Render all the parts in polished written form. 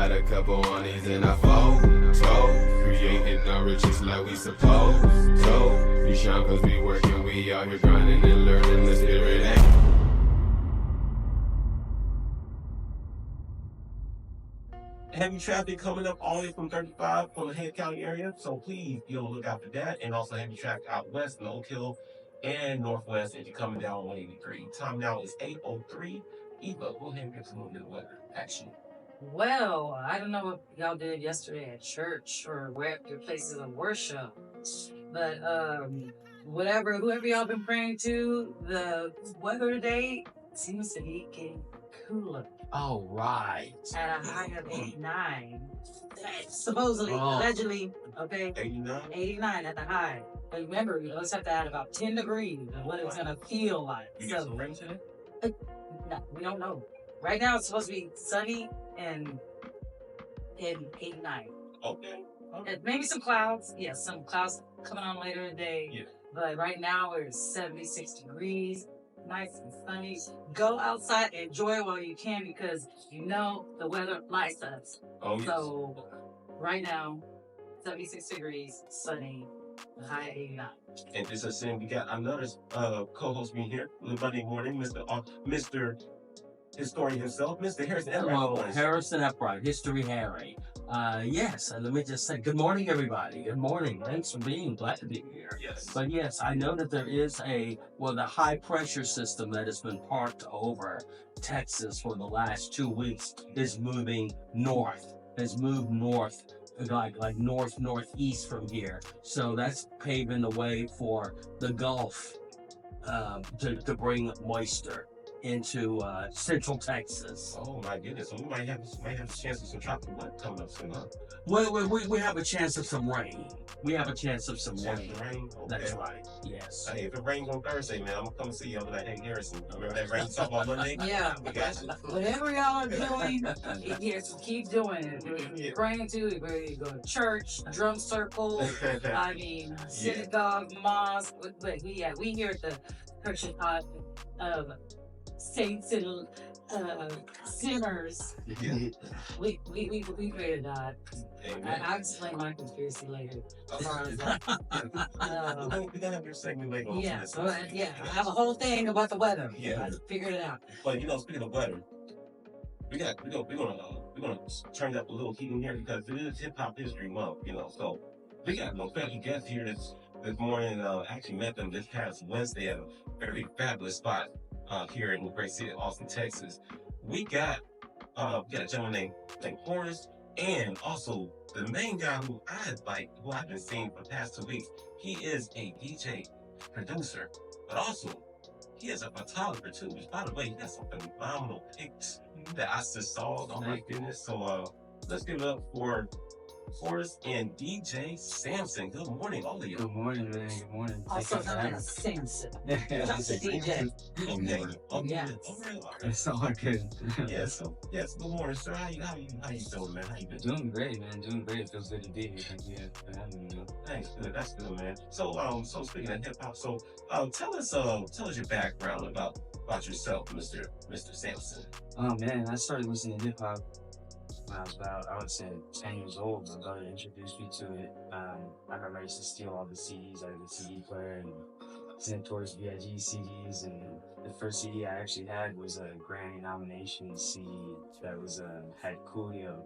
got a couple on these in our photo. Creating our riches like we supposed to. Be shy cause we working, we out here grinding and learning the spirit. Heavy traffic coming up all the way from 35 from the Head County area, so please be on the lookout for that. And also heavy traffic out west in Oak Hill and northwest if you're coming down 183. Time now is 8:03. Eva, go ahead and get some little bit of weather action. Well, I don't know what y'all did yesterday at church or where your places of worship, but whoever y'all been praying to, the weather today seems to be getting cooler. All right. At a high of 89. Supposedly, allegedly, okay? 89? 89 at the high. But remember, you always have to add about 10 degrees of what it's going to feel like. You got some rain today? No, we don't know. Right now, it's supposed to be sunny and 89. Okay. And maybe some clouds. Yeah, some clouds coming on later in the day. Yeah. But right now, it's 76 degrees. Nice and sunny. Go outside, enjoy it while you can because you know the weather likes us. Oh, yes. So right now, 76 degrees, sunny, high 89. And this is saying we got another co-host being here Monday morning, Mr. Historian himself, Mr. Harrison Eppright. Hello, Harrison Eppright, History Harry. Yes, let me just say good morning, everybody. Good morning. Thanks for being glad to be here. Yes. But yes, I know that there is the high pressure system that has been parked over Texas for the last 2 weeks is moving north. Has moved north, like northeast from here. So that's paving the way for the Gulf to bring moisture into central Texas. Oh my goodness! So we might have a chance of some tropical weather coming up soon. Huh? We have a chance of some rain. We have a chance of some rain. Rain? Okay. That's right. Yes. Hey, if it rains on Thursday, man, I'm gonna come see you. I'm like, hey, Harrison, remember that rain you talked about Monday? Yeah. We got you. Whatever y'all are doing, yes, keep doing it. Yeah. Praying to, whether you go to church, drum circle, synagogue, mosque. But we here at the Christian Pod of saints and sinners. Yeah. We pray to God. I'll explain my conspiracy later. As far as that. We're gonna have your segment later. Yeah, I have a whole thing about the weather. Yeah. I figured it out. But speaking of weather, we're gonna turn up a little heat in here because it is Hip Hop History Month. So we got no special guests here this morning. Actually met them this past Wednesday at a very fabulous spot here in the great city of Austin, Texas. We got a gentleman named Horus, and also the main guy who I've been seeing for the past 2 weeks. He is a DJ producer, but also he is a photographer too. Which, by the way, he got some phenomenal pics that I just saw. Oh my goodness! So let's give it up for Horus and DJ Sampson. Good morning, all of you. Good morning, man. Good morning. Also known as Samson. Just a DJ. Yeah. It's all good. Yes. Good morning, sir. How you doing, man? How you been? Doing great, man. Doing great. It feels good to be here. Thank you for having me. Thanks. Good. That's good, man. So speaking of hip hop, tell us your background about yourself, Mr. Sampson. Oh man, I started listening to hip hop when I was about, I would say, 10 years old. My brother introduced me to it. I remember I used to steal all the CDs out of the CD player and send towards VIG CDs. And the first CD I actually had was a Grammy nomination CD that was had Coolio,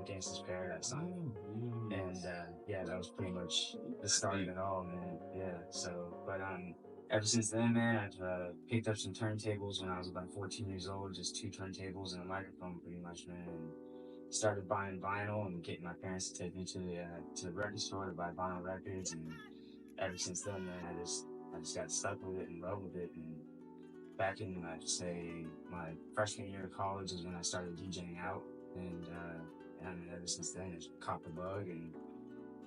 Gangsta's Paradise on it. And that was pretty much the start of it all, man. Yeah. So, but ever since then, man, I've picked up some turntables when I was about 14 years old, just 2 turntables and a microphone, pretty much, man. And started buying vinyl and getting my parents to take me to the record store to buy vinyl records. And ever since then, man, I just got stuck with it and loved with it. And back in, I'd say, my freshman year of college is when I started DJing out. And ever since then, I just caught the bug and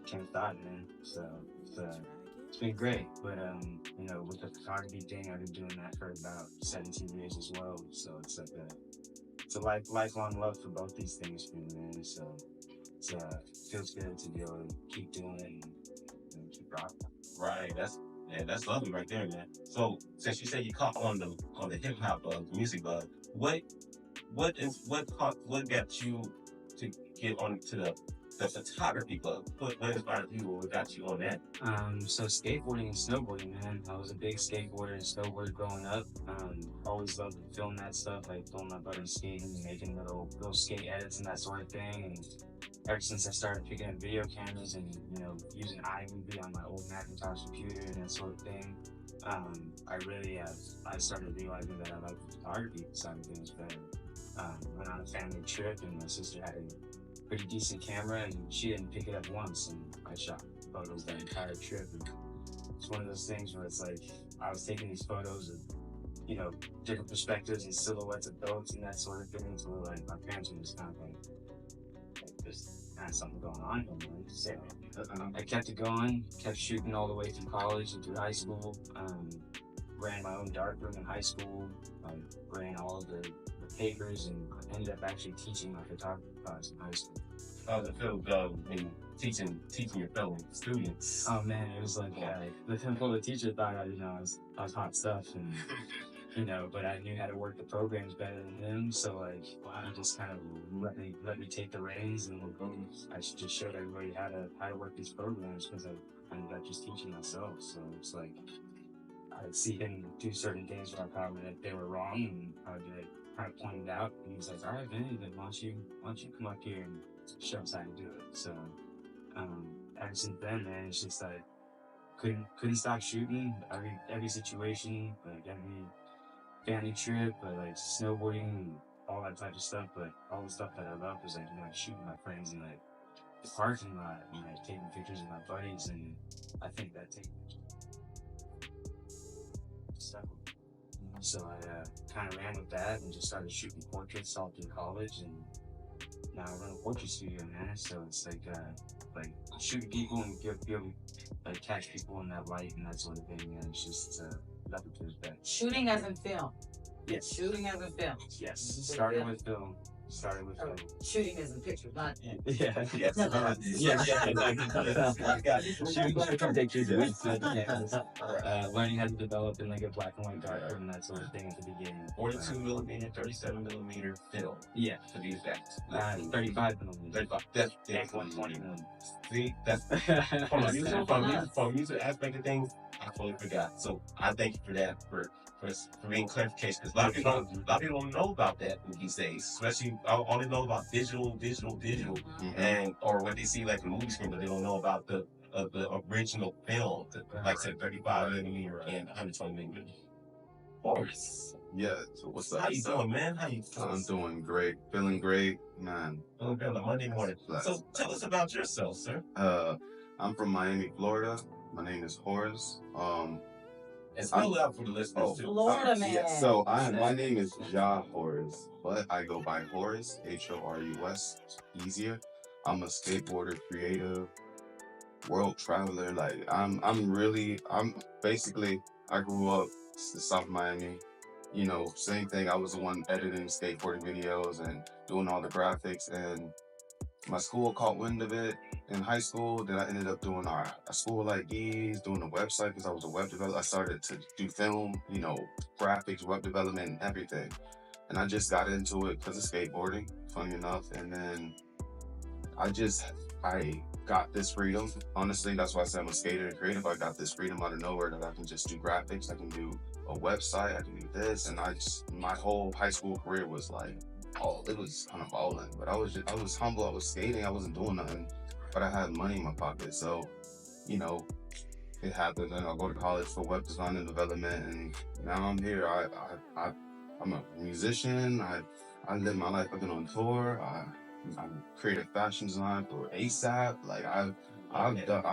became a thought, man. So it's been great. But, with the photography thing, I've been doing that for about 17 years as well. So it's like it's a lifelong love for both these things for me, man. So it feels good to be able to keep doing it and keep rocking. Right. That's lovely right there, man. So since you said you caught on the hip hop music bug, what got you to get on to the photography club? What inspired you? What got you on that? So skateboarding and snowboarding, man. I was a big skateboarder and snowboarder growing up. Always loved to film that stuff, like film my buddies skating and making little skate edits and that sort of thing. And ever since I started picking up video cameras and, using iMovie on my old Macintosh computer and that sort of thing, I started realizing that I like the photography side of things better. Went on a family trip and my sister had a pretty decent camera and she didn't pick it up once, and I shot photos that entire trip. And it's one of those things where it's like I was taking these photos of, different perspectives and silhouettes of boats and that sort of thing. So like my parents were just kind of like there's kind of something going on here, man. So I kept it going, kept shooting all the way through college and through high school. Ran my own darkroom in high school. Ran all of the papers and ended up actually teaching my photography class in high school. How's it feel in teaching your fellow students? Oh man, it was like the teacher thought I was hot stuff, and but I knew how to work the programs better than him. So like, he just kind of let me take the reins, and I just showed everybody how to work these programs because I ended up just teaching myself. So it's like I'd see him do certain things where I probably that they were wrong, and I would kind of point it out. And he was like, "All right, man, then why don't you come up here and show us how to do it?" So ever since then, man, it's just like couldn't stop shooting. Every situation, like every family trip, but like snowboarding and all that type of stuff. But all the stuff that I love is like shooting my friends in like the parking lot and like taking pictures of my buddies, and I think that takes stuff. So I kind of ran with that and just started shooting portraits all through college, and now I run a portrait studio, man. So it's like shooting people and be able to catch people in that light and that sort of thing, man. It's just nothing to his best. Shooting as in film. Yes. Shooting as in film. Yes. Started with film. Shooting as in pictures, not. Yeah. Yes. Learning how to develop in like a black and white darkroom and that sort of thing at the beginning. 42 millimeter, 37 millimeter film. Yeah. To be exact. 35 millimeter. 35. That's 120 millimeter. See, that's from music aspect of things. I totally forgot. So I thank you for that, for being clarification, because a lot of people don't know about that these days. Especially all they know about digital, and or what they see like the movie screen, but they don't know about the original film, like I said, 35 millimeter and 120 millimeter. Horus. Yeah, so what's up? How you doing, man? How you feeling? I'm doing great, feeling great, man. Feeling good on Monday morning. So tell us about yourself, sir. I'm from Miami, Florida. My name is Horus. And spell it out for the listeners too. Florida man. Yeah, so my name is Ja Horus, but I go by Horus, Horus, easier. I'm a skateboarder, creative, world traveler. Like I'm basically, I grew up in South Miami. Same thing. I was the one editing skateboarding videos and doing all the graphics, and my school caught wind of it in high school. Then I ended up doing a school like these, doing a website because I was a web developer. I started to do film, graphics, web development, and everything. And I just got into it because of skateboarding, funny enough. And then I got this freedom. Honestly, that's why I said I'm a skater and creative. I got this freedom out of nowhere that I can just do graphics. I can do a website. I can do this. And my whole high school career was like, it was kind of balling. But I was humble. I was skating. I wasn't doing nothing. But I had money in my pocket. So, it happened. And I'll go to college for web design and development. And now I'm here. I'm a musician. I live my life. I've been on tour. I'm creative fashion design for ASAP. Like I've done.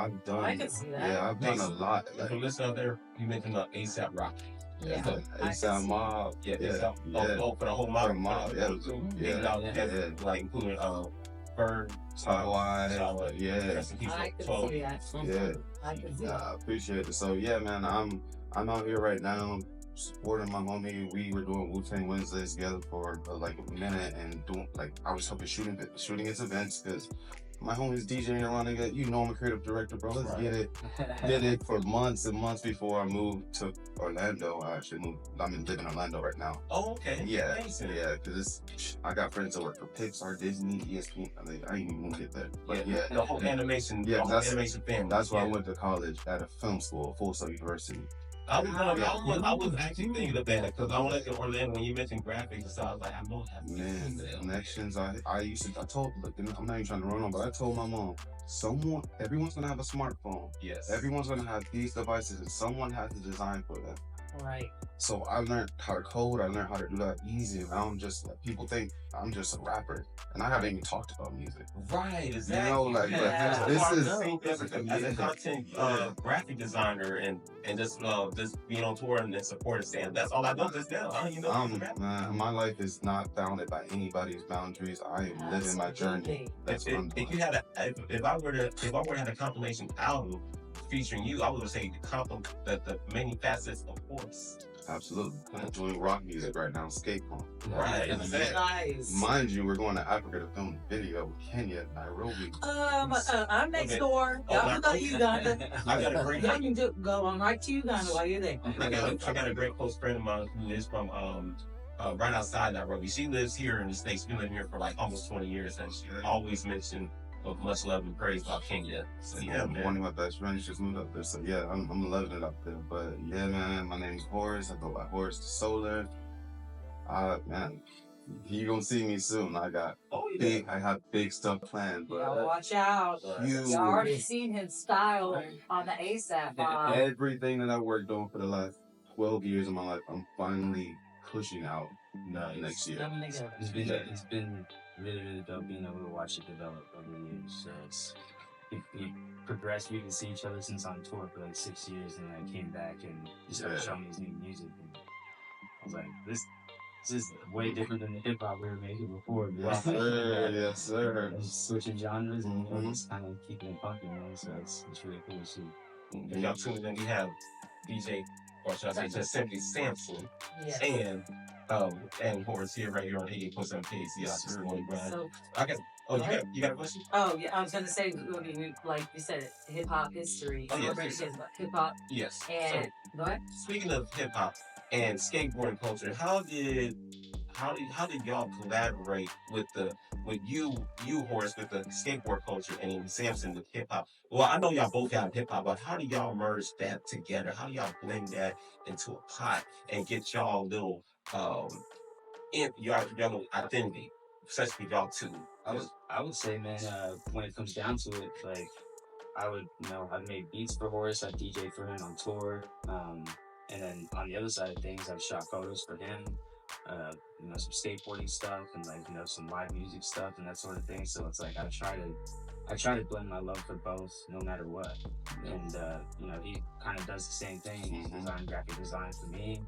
I can see that. Yeah, I've done a lot. Like, listen out there, you mentioned ASAP Rock. Yeah. ASAP Mob. Yeah. Yeah. For the whole mob. Yeah. Like including Bird, Hawaii. Yeah. I can see that. Yeah. I can see that. I appreciate it. So yeah, man, I'm out here right now supporting my homie. We were doing Wutang Wednesdays together for like a minute, and doing I was helping shooting his events because My homie's DJing around, nigga. You know I'm a creative director, bro. Let's get it. Did it for months and months before I moved to Orlando. I actually moved. I'm living in Orlando right now. Oh, okay. Yeah, Amazing. yeah. Cause I got friends that work for Pixar, Disney, ESPN. I ain't even gonna get there. But yeah, the whole animation. Yeah, the whole animation family. That's why I went to college at a film school, Full Sail University. I was actually thinking of that because I went to Orlando when you mentioned graphics, so I was like, I know how to Man, connections. I told, look, I'm not even trying to run on, but I told my mom, everyone's gonna have a smartphone. Yes. Everyone's gonna have these devices, and someone has to design for them. Right. So I learned how to code. I learned how to do that easy. And I'm just like, people think I'm just a rapper, and I haven't even talked about music. Right, exactly. You know, like, this is as a content graphic designer and just being on tour and then supporting Sam. That's all I know just now. I don't even know. Man, my life is not bounded by anybody's boundaries. I am living my journey. That's what I'm doing. If I were to have a compilation album featuring you, I would say the many facets of Horus. Absolutely. I'm doing rock music right now, skate punk. Right. Nice. Mind you, we're going to Africa to film a video with Kenya, Nairobi. I'm next door. Y'all go to Uganda. I got a great. Y'all can go on right to Uganda while you're there. I got a great close friend of mine who is from right outside Nairobi. She lives here in the States. Been living here for like almost 20 years, and she always mentioned of much love and praise about Kenya. So yeah, man. One of my best friends just moved up there, so yeah, I'm loving it up there. But yeah, man, my name's Horus. I go by Horus the Solar. Man, you gonna see me soon. I have big stuff planned. But Y'all watch out. Y'all already seen his style on the ASAP. Everything that I worked on for the last 12 years of my life, I'm finally pushing out next year. It's been really, really dope being able to watch it develop over the years. So we progressed. We can see each other since on tour for like 6 years, and I came back and you started showing me his new music. And I was like, this is way different than the hip hop we were making before. Yes, sir. Yes, sir. Just switching genres and just kind of keeping it funky, man. So it's really cool to see. And y'all tuned in, we have DJ, or should I say just simply Samson, and Horus here right here on 88.7 KAZI morning grind. So, you got a question? Oh yeah, I was gonna say, like you said, hip hop history. Yes. Hip hop. Yes. And so, go ahead. Speaking of hip hop and skateboarding culture, how did y'all collaborate with you Horus, with the skateboard culture, and Samson with hip hop? Well, I know y'all both got hip hop, but how do y'all merge that together? How do y'all blend that into a pot and get y'all little your little identity, especially y'all two? I would say, man, when it comes down to it, like I've made beats for Horus, I DJ for him on tour, and then on the other side of things, I've shot photos for him, some skateboarding stuff and some live music stuff and that sort of thing. So it's like I try to blend my love for both, no matter what. And he kind of does the same thing. He's designed graphic design for me.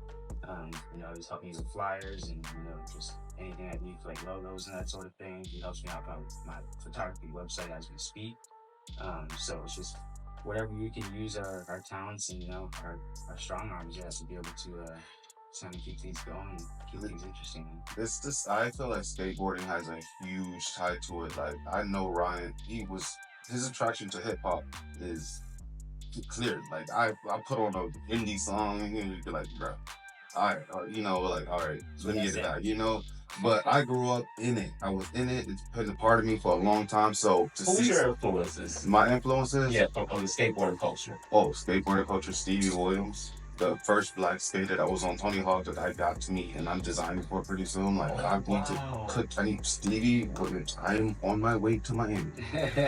He's helped me with flyers and just anything I need for like logos and that sort of thing. He helps me out on my photography website as we speak. So it's just whatever we can use our talents and our strong arms to be able to kind of keep things going and keep things interesting. I feel like skateboarding has a huge tie to it. Like I know Ryan, his attraction to hip hop is clear. Like I put on an indie song and you'd be like, bro, all right, let me get it out, But I grew up in it. I was in it. It's been a part of me for a long time. So who's your influences? My influences? Yeah, from the skateboarding culture. Oh, skateboarding culture, Stevie Williams. The first black skater that was on Tony Hawk that I got to meet, and I'm designing for pretty soon. Like I need Stevie. I'm on my way to Miami.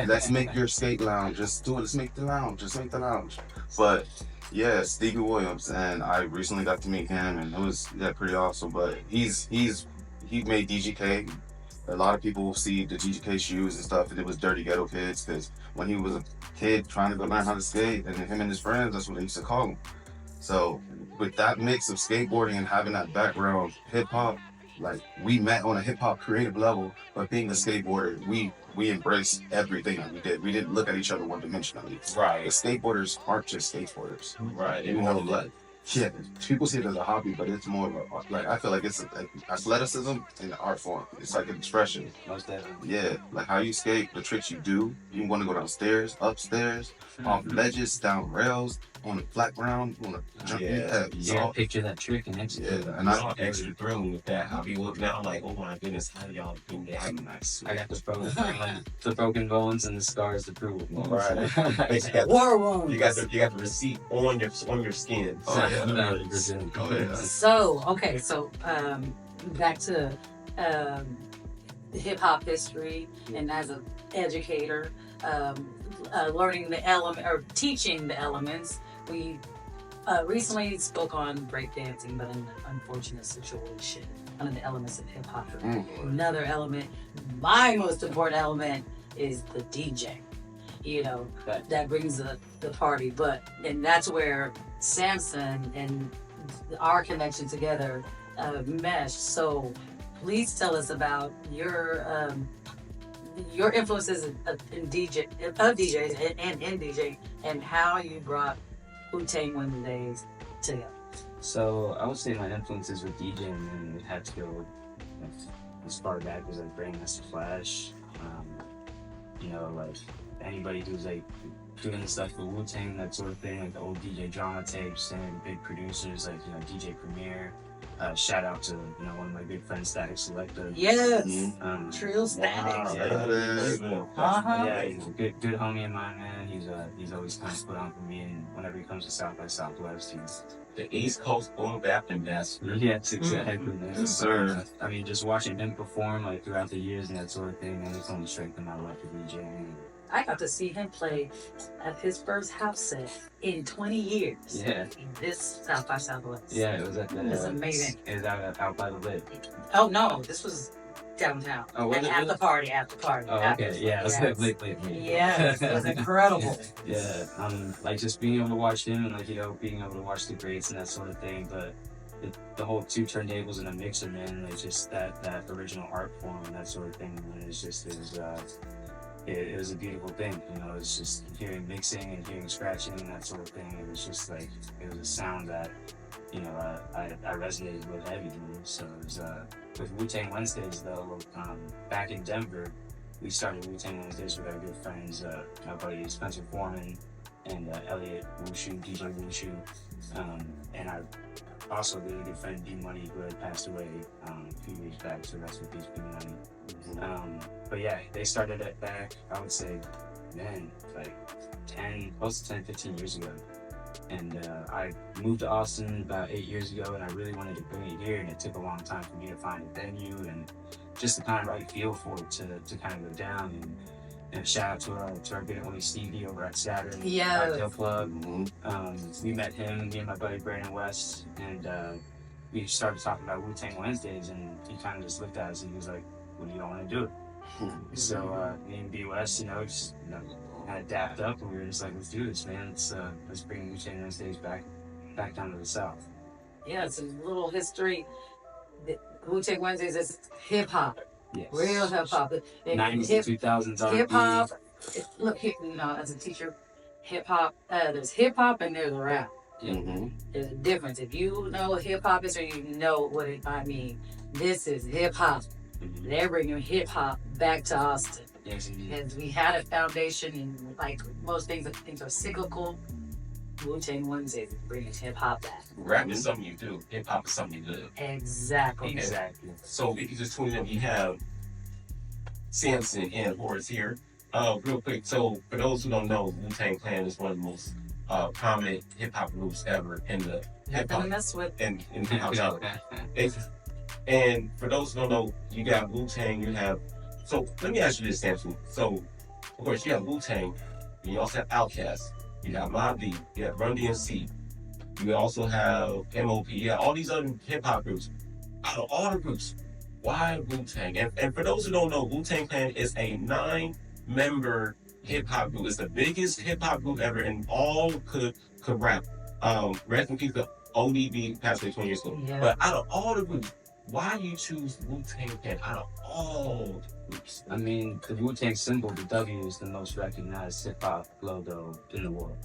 Let's make your skate lounge. Just do it. Let's make the lounge. Just make the lounge. But yeah, Stevie Williams, and I recently got to meet him, and it was pretty awesome. But he made DGK. A lot of people see the DGK shoes and stuff, and it was Dirty Ghetto Kids, because when he was a kid trying to go learn how to skate, and him and his friends, that's what they used to call him. So with that mix of skateboarding and having that background hip hop, like we met on a hip hop creative level, but being a skateboarder, we embraced everything that we did. We didn't look at each other one dimensionally. Right. The skateboarders aren't just skateboarders. Right. Like Yeah, people see it as a hobby, but it's more like I feel like it's like athleticism in the art form. It's like an expression. Most definitely. Yeah, like how you skate, the tricks you do. You want to go downstairs, upstairs, off ledges, down rails, on the flat ground, you want to jump. Yeah, picture that trick and execute. Yeah, And I saw extra thrilling with that. I'll be looking out like, oh my goodness, how do y'all do that? Nice. I got the broken bones and the scars to prove it. Right. War wounds. You got the receipt on your skin. Oh, yeah. 100%. Oh, yeah. So back to hip hop history, and as an educator, learning the element or teaching the elements. We recently spoke on breakdancing, but in an unfortunate situation. One of the elements of hip hop. Another element, my most important element, is the DJ. You know, that brings the party. And that's where Samson and our connection together meshed. So please tell us about your influences in DJs and in DJ, and how you brought Wutang Wednesdays together. So I would say my influences with DJing, and it had to go as far back as like Grandmaster Flash. You know, like anybody who's like doing the stuff with Wu-Tang, that sort of thing, like the old DJ drama tapes and big producers like, you know, DJ Premier. Shout out to, you know, one of my good friends, Static Selector. Yes, Trill Static. Yeah, he's a good homie of mine, man. He's always kind of put on for me, and whenever he comes to South by Southwest, he's the East Coast boom bap ambassador. Yes, exactly, man. Yes, sir. I mean, just watching him perform like throughout the years and that sort of thing, and it's only strengthened my love for DJing. I got to see him play at his first house set in 20 years. Yeah. This South by Southwest. Yeah, it was at the. It's amazing. It was out by the lake. Oh no, this was downtown. Oh, was it at really? the party. Oh, okay. Yeah, it was Yes. late. Yes, it was incredible. Yeah, like just being able to watch him and like, you know, being able to watch the greats and that sort of thing, but the whole 2 turntables and a mixer, man, like just that original art form and that sort of thing, man, it was a beautiful thing, you know. It's just hearing mixing and hearing scratching and that sort of thing. It was just like, it was a sound that, you know, I resonated with heavily. So it was, with Wutang Wednesdays though, back in Denver, we started Wutang Wednesdays with our good friends, my buddy Spencer Foreman and Elliot Wushu, DJ Wushu, and our also really good friend D Money, who had passed away a few years back, so that's what these D Money. But yeah, they started it back, I would say, man, like close to 10, 15 years ago. And I moved to Austin about 8 years ago, and I really wanted to bring it here, and it took a long time for me to find a venue and just the kind of right feel for it to kind of go down. And shout out to our good homie Stevie over at Saturn, Cocktail Club. We met him, me and my buddy Brandon West, and we started talking about Wutang Wednesdays, and he kind of just looked at us and he was like, "What do you want to do?" So me and BOS, you know, just kind of dapped up, and we were just like, "Let's do this, man. Let's bring Wutang Wednesdays back down to the South." Yeah, it's a little history. Wutang Wednesdays is hip hop. Yes. Real hip hop. 90s and 2000s. Hip hop. Look, you know, as a teacher, hip hop. There's hip hop and there's rap. There's a difference. If you know what hip hop is, or you know what I mean, this is hip hop. They're bringing hip hop back to Austin. Yes, indeed. And we had a foundation, and like most things are cyclical. Wutang Wednesdays is bringing hip hop back. Rap is something you do. Hip hop is something you live. Exactly. So if you just tune in, we have Samson and Horus here. Real quick, so for those who don't know, Wu-Tang Clan is one of the most prominent hip hop groups ever in the hip hop mess with in hip hop genre. And for those who don't know, you got Wu-Tang, you have. So let me ask you this, Samson. So of course you have Wu-Tang, you also have Outkast, you have Mobb Deep, you have Run DMC, you also have MOP, you have all these other hip hop groups. Out of all the groups, why Wu-Tang? And for those who don't know, Wu-Tang Clan is a 9-member hip hop group. It's the biggest hip hop group ever, and all could rap. Rest in peace to ODB, passed away 20 years ago. Yeah. But out of all the groups, why you choose Wu-Tang Clan out of all groups? I mean, the Wu-Tang symbol, the W, is the most recognized hip-hop logo in the world.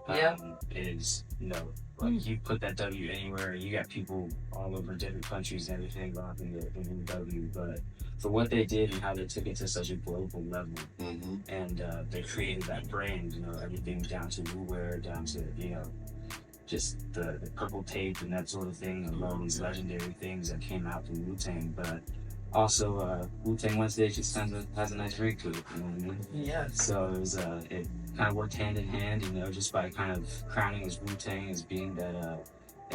Yeah. Is, you know, like you put that W anywhere, you got people all over different countries and everything rocking the W, but for what they did and how they took it to such a global level, and they created that brand, you know, everything down to Wu-wear, down to, you know, just the purple tape and that sort of thing, and all these legendary things that came out from Wu-Tang, but also Wutang Wednesdays just kind of has a nice ring to it, you know what I mean? Yeah. So it was it kind of worked hand in hand, you know, just by kind of crowning as Wu-Tang as being that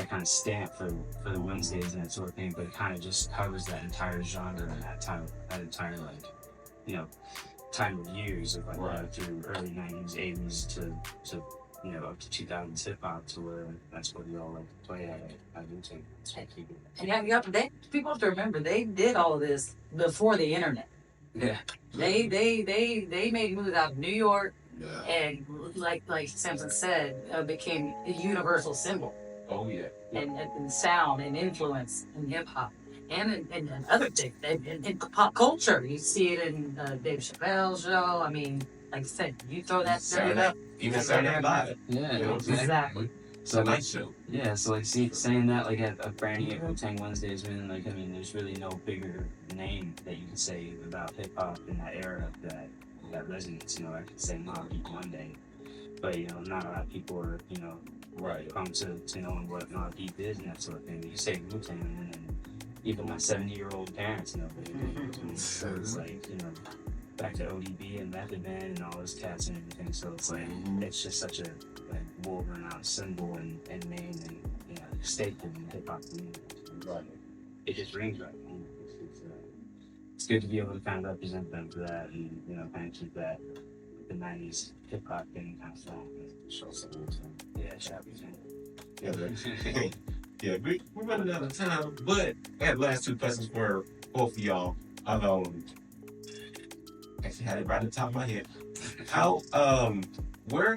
kind of stamp for the Wednesdays and that sort of thing, but it kind of just covers that entire genre and that entire like, you know, time of years of like through early 90s, 80s to you know, up to 2000s hip hop, to where that's what we all like to play at Wu-Tang. And people have to remember they did all of this before the internet. Yeah. They made moves out of New York, Yeah. and like Samson said, became a universal symbol. Oh yeah. And sound and influence in hip hop and in other things in pop culture. You see it in Dave Chappelle's show. I mean, like I said, you throw that straight up. Even Saturday Night Live. Yeah, You know, Exactly. It's a night show. Yeah, so like saying that like at a branding at Wutang Wednesdays, man, like I mean, there's really no bigger name that you can say about hip hop in that era that resonates. You know, I could say Mobb Deep one day, but you know, not a lot of people are, you know, come to knowing what Mobb Deep is and that sort of thing. You say Wu-Tang, and even my 70-year-old parents know what it is. So it's like, you know, back to ODB and Method Man and all those cats and everything. So it's like it's just such a like woven out symbol and name and, you know, staple in the hip hop community. Right. It just rings right. And it's good to be able to kind of represent them for that, and you know, kind of keep that the 90s hip hop thing kind of strong. Show some yeah, Yeah, yeah, we're running out of time, but I have last two questions for both of y'all. Actually had it right at the top of my head. How where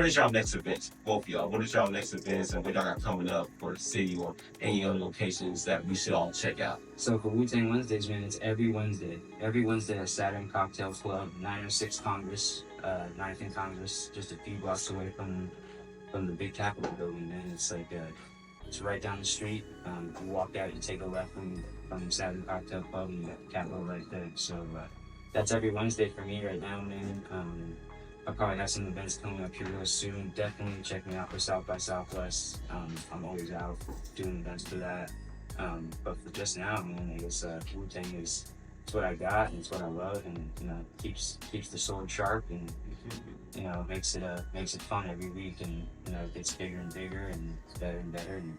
is y'all next event? Both of y'all. What is y'all next events and what y'all got coming up for the city or any other locations that we should all check out? So for Wutang Wednesdays, man, it's every Wednesday. Every Wednesday at Saturn Cocktail Club, 906 Congress, 9th and Congress, just a few blocks away from the big Capitol building, man. It's like it's right down the street. You walk out, you take a left from Saturn Cocktail Club, and you got the Capitol right there. So that's every Wednesday for me right now, man. I'll probably have some events coming up here real soon. Definitely check me out for South by Southwest. I'm always out doing events for that. But for just now, man, I guess Wu-Tang is it's what I got and it's what I love, and you know, keeps the sword sharp, and you know, makes it fun every week, and you know, it gets bigger and bigger and better and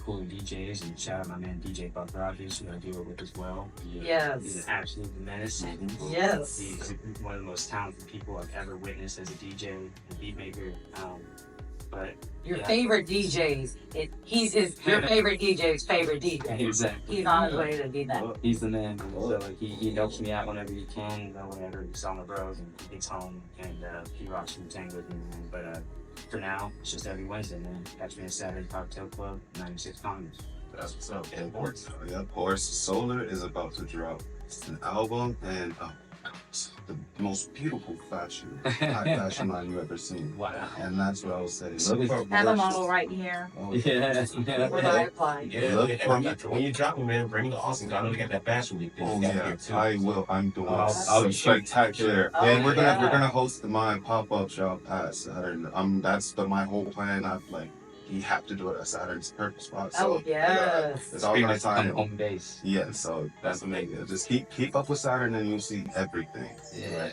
cooler DJs. And shout out my man DJ Buck Rogers, who I deal with as well. Yes. He's an absolute menace. Yes. He's one of the most talented people I've ever witnessed as a DJ and beat maker. But your favorite DJs, he's your favorite DJ's favorite DJ. Exactly. He's on his way to be that. He's the man. So like he helps me out whenever he can, you know, whenever he's on the road and he gets home, and he rocks Wu-Tang with me, man. But for now, it's just every Wednesday, man. Catch me at Saturday Cocktail Club, 96 Congress. That's what's up. And Horus. Yep, Horus Solar is about to drop an album, and it's the most beautiful fashion, high fashion line you've ever seen. Wow. And that's what I was saying. Look for Have a Horus. model right here. Oh, Yeah. Where I apply. Yeah, Look and for when you drop them, man, bring it to Austin. I know they got that fashion week. Oh That's yeah, here, too. I will. I'm doing I'll some shoot. spectacular, Oh, and we're yeah. gonna host my pop-up shop at Saturn. That's my whole plan. I've like, you have to do it at Saturn's perfect spot. So Oh, yes. it's all gonna tie in. Home base. Yeah, so That's amazing. just keep up with Saturn, and you'll see everything. Yeah.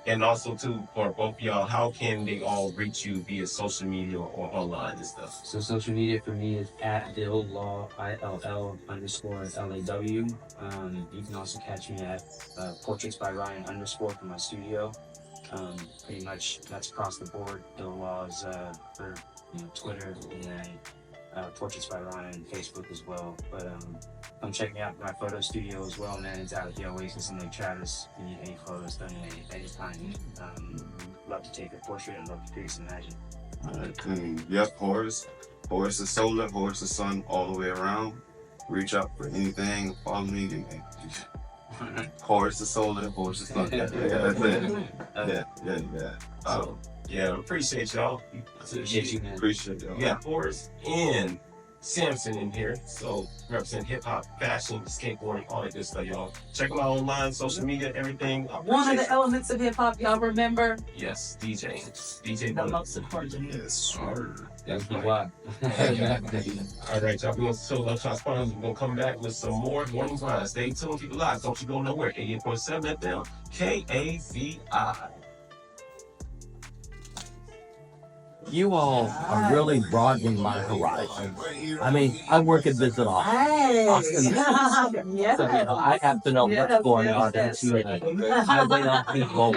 And also too, for both of y'all, how can they all reach you via social media or online and stuff? So social media for me is at Dillaw, ILL_LAW. You can also catch me at Portraits by Ryan _ for my studio. Pretty much that's across the board. Dillaw is for Twitter, and then Portraits by Ryan, Facebook as well. But come check me out my photo studio as well, man. It's out at the Oasis in Lake Travis. If you need any photos done any time, love to take a portrait and love to create some magic. Alright, and yep, Horus is solar, Horus is sun, all the way around. Reach out for anything, follow me, Horus is solar, Horus is lucky. Yeah, that's it. Yeah. So, yeah, appreciate y'all. Appreciate y'all. We got Horus and Samson in here. So, represent hip hop, fashion, skateboarding, all that good stuff, y'all. Check them out online, social media, everything. One of the elements of hip hop, y'all remember? Yes, DJ. DJ The most important. Yes, sir. That's the why. All right, y'all. We're going to fill up our sponsors. We're going to come back with some more morning grind. Stay tuned, keep it live. Don't you go nowhere. 88.7 FM, KAZI. You all are really broadening my horizon. I mean, I work at Visit Austin. Yes. So, I have to know what's going on there too. I wait on people.